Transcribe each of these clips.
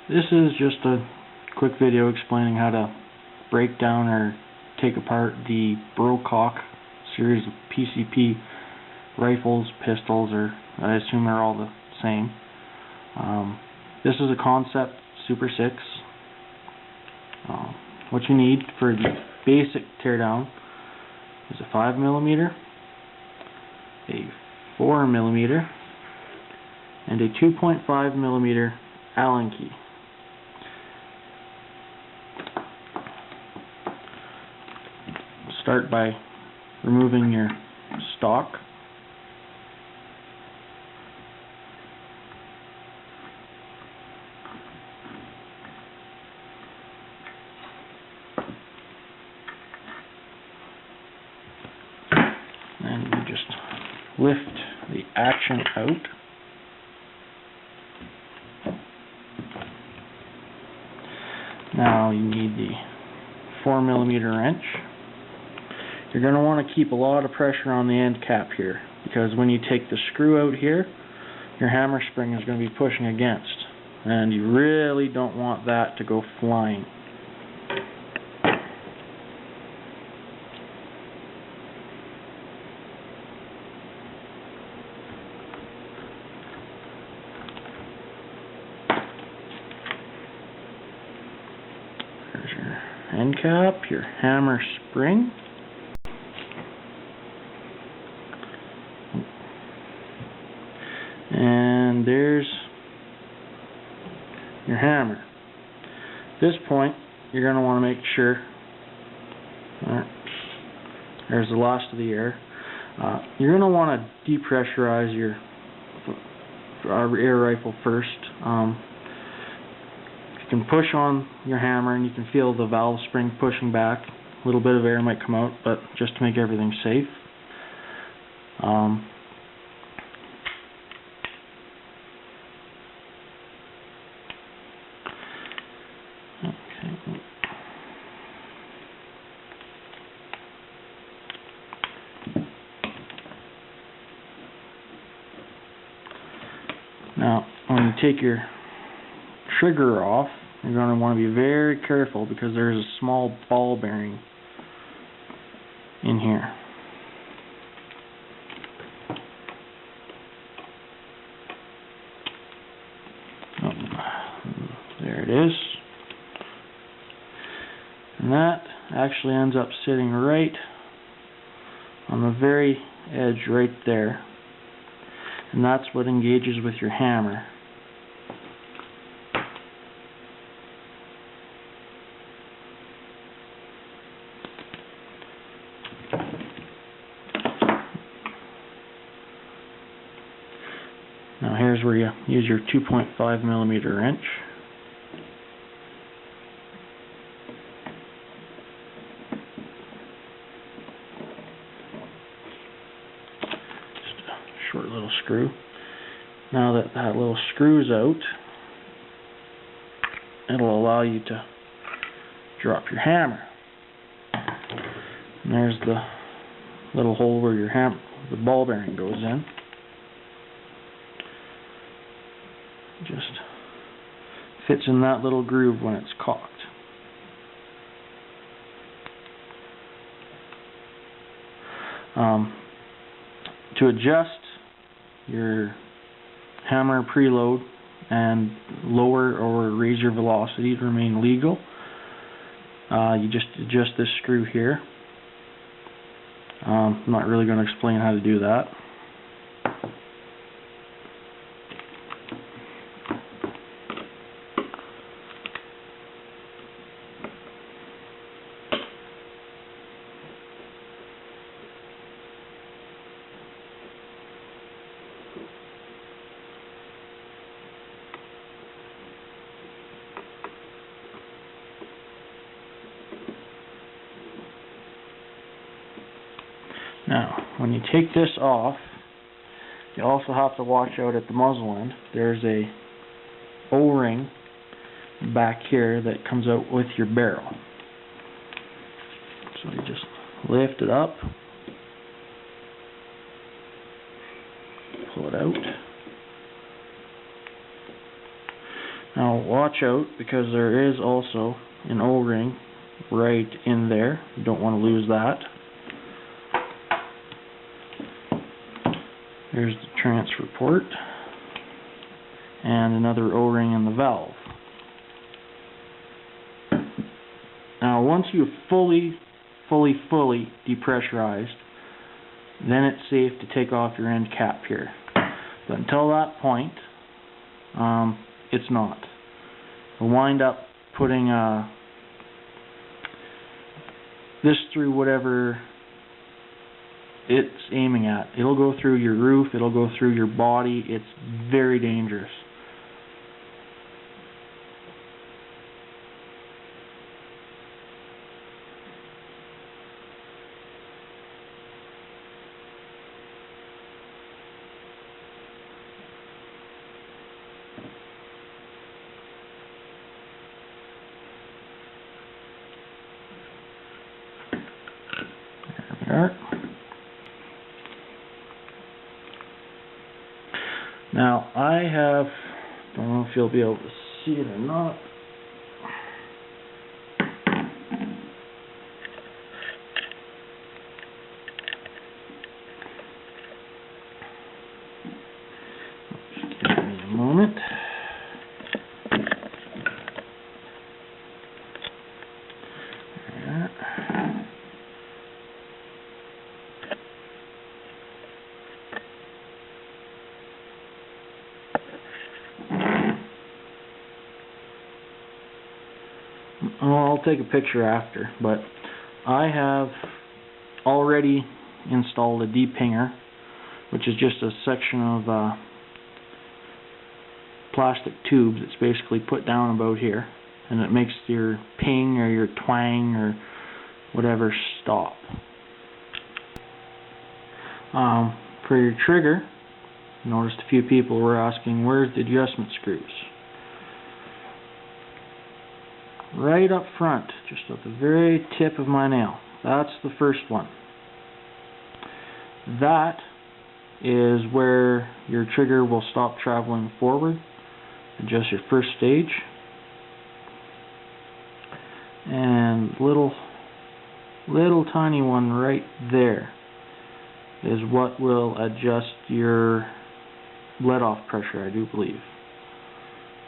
This is just a quick video explaining how to break down or take apart the Brocock series of PCP rifles, pistols, or I assume they're all the same. This is a Concept Super 6. What you need for the basic teardown is a 5mm, a 4mm, and a 2.5mm Allen key. Start by removing your stock. And you just lift the action out. Now you need the 4mm wrench. You're going to want to keep a lot of pressure on the end cap here, because when you take the screw out here, your hammer spring is going to be pushing against, and you really don't want that to go flying. There's your end cap, your hammer spring. And there's your hammer. At this point, you're going to want to make sure, there's the last of the air. You're going to want to depressurize your air rifle first. You can push on your hammer and you can feel the valve spring pushing back. A little bit of air might come out, but just to make everything safe. Now, when you take your trigger off, you're going to want to be very careful because there's a small ball bearing in here. Oh, there it is. And that actually ends up sitting right on the very edge right there. And that's what engages with your hammer. Now here's where you use your 2.5mm wrench. Short little screw. Now that that little screw's out, it'll allow you to drop your hammer. And there's the little hole where your the ball bearing goes in. Just fits in that little groove when it's cocked. To adjust your hammer preload and lower or raise your velocity to remain legal, you just adjust this screw here. I'm not really going to explain how to do that. Now, when you take this off, you also have to watch out at the muzzle end. There's a O-ring back here that comes out with your barrel. So you just lift it up, pull it out. Now watch out, because there is also an O-ring right in there. You don't want to lose that. Here's the transfer port and another O-ring in the valve. Now once you've fully depressurized, then it's safe to take off your end cap here. But until that point, it's not. You'll wind up putting this through whatever it's aiming at. It'll go through your roof, it'll go through your body. It's very dangerous. There we are. Now I have, don't know if you'll be able to see it or not. Just give me a moment. I'll take a picture after, but I have already installed a depinger, which is just a section of plastic tubes that's basically put down about here, and it makes your ping or your twang or whatever stop. For your trigger, noticed a few people were asking, where's the adjustment screws? Right up front, just at the very tip of my nail. That's the first one. That is where your trigger will stop traveling forward. Adjust your first stage. And little tiny one right there is what will adjust your let-off pressure, I do believe.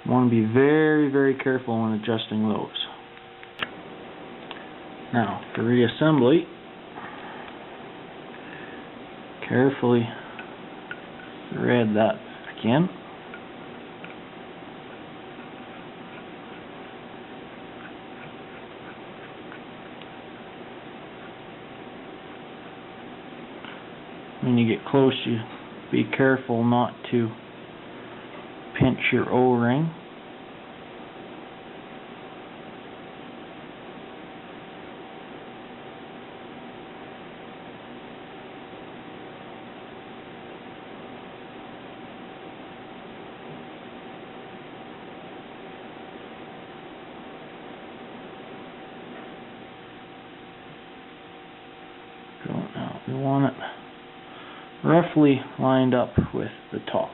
You want to be very, very careful when adjusting those. Now, for reassembly, carefully thread that back in. When you get close, you be careful not to pinch your O-ring. Now we want it roughly lined up with the top.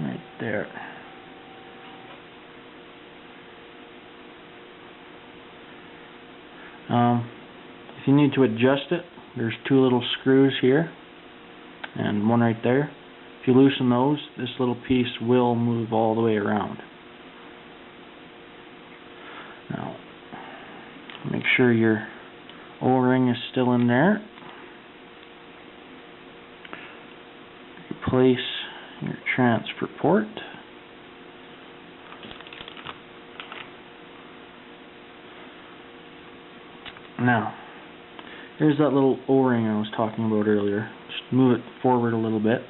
Right there. If you need to adjust it, there's two little screws here and one right there. If you loosen those, this little piece will move all the way around. Now, make sure your O-ring is still in there. Replace your transfer port. Now, here's that little O-ring I was talking about earlier. Just move it forward a little bit.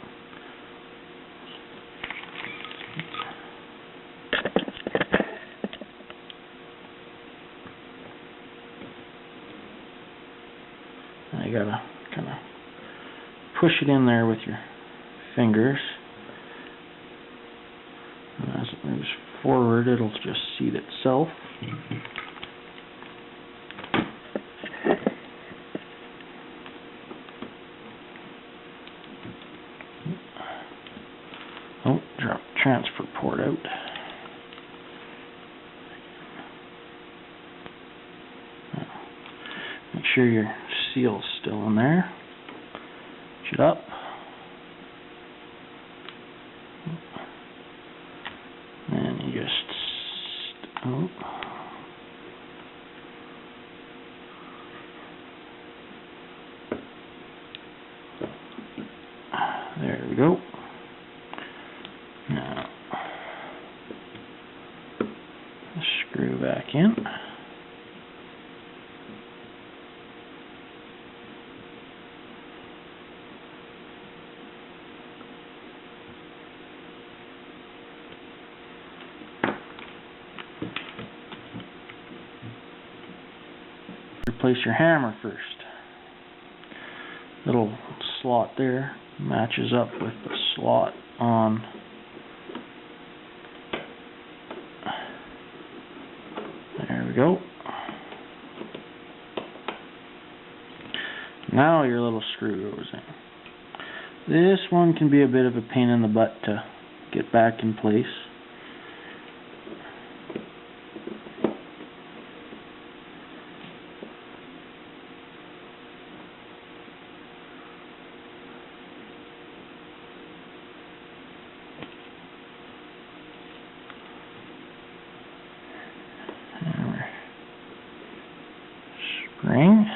Now you gotta kind of push it in there with your fingers. And as it moves forward, it'll just seat itself. Oh, transfer port out. Make sure your seal's still in there. Push it up. And you just there we go. Now screw back in. Replace your hammer first. Little slot there matches up with the slot on there we go. Now your little screw goes in. This one can be a bit of a pain in the butt to get back in place. Spring.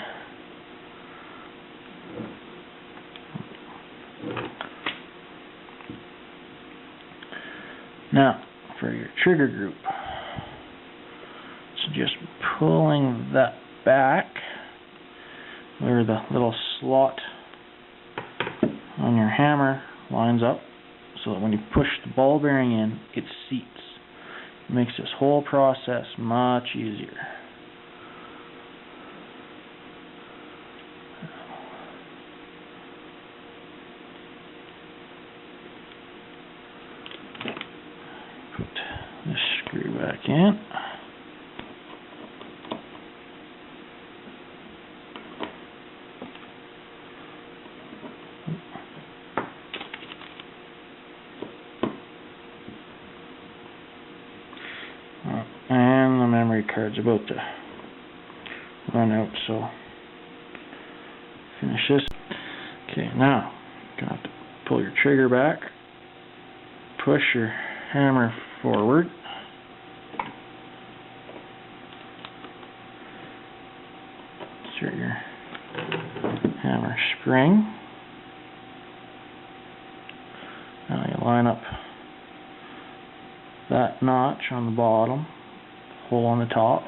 Now, for your trigger group, so just pulling that back where the little slot on your hammer lines up, so that when you push the ball bearing in, it seats. It makes this whole process much easier. Put this screw back in. And the memory card's about to run out, so finish this. Okay, now you're gonna have to pull your trigger back, push your hammer forward, insert your hammer spring. Now you line up that notch on the bottom, hole on the top.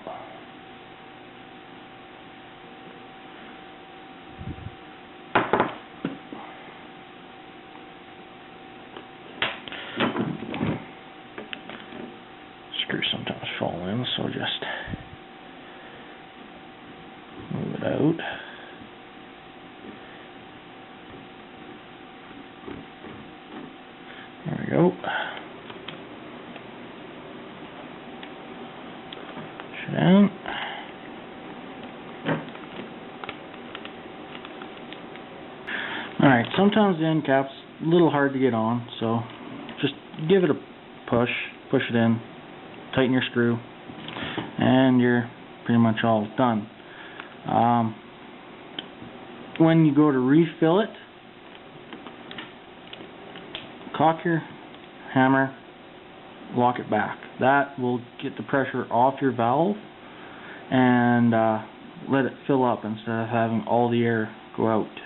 Screws sometimes fall in, so just move it out. There we go. Push it in. Alright, sometimes the end cap's a little hard to get on, so just give it a push it in, tighten your screw, and you're pretty much all done. When you go to refill it, cock your hammer, lock it back. That will get the pressure off your valve and let it fill up instead of having all the air go out.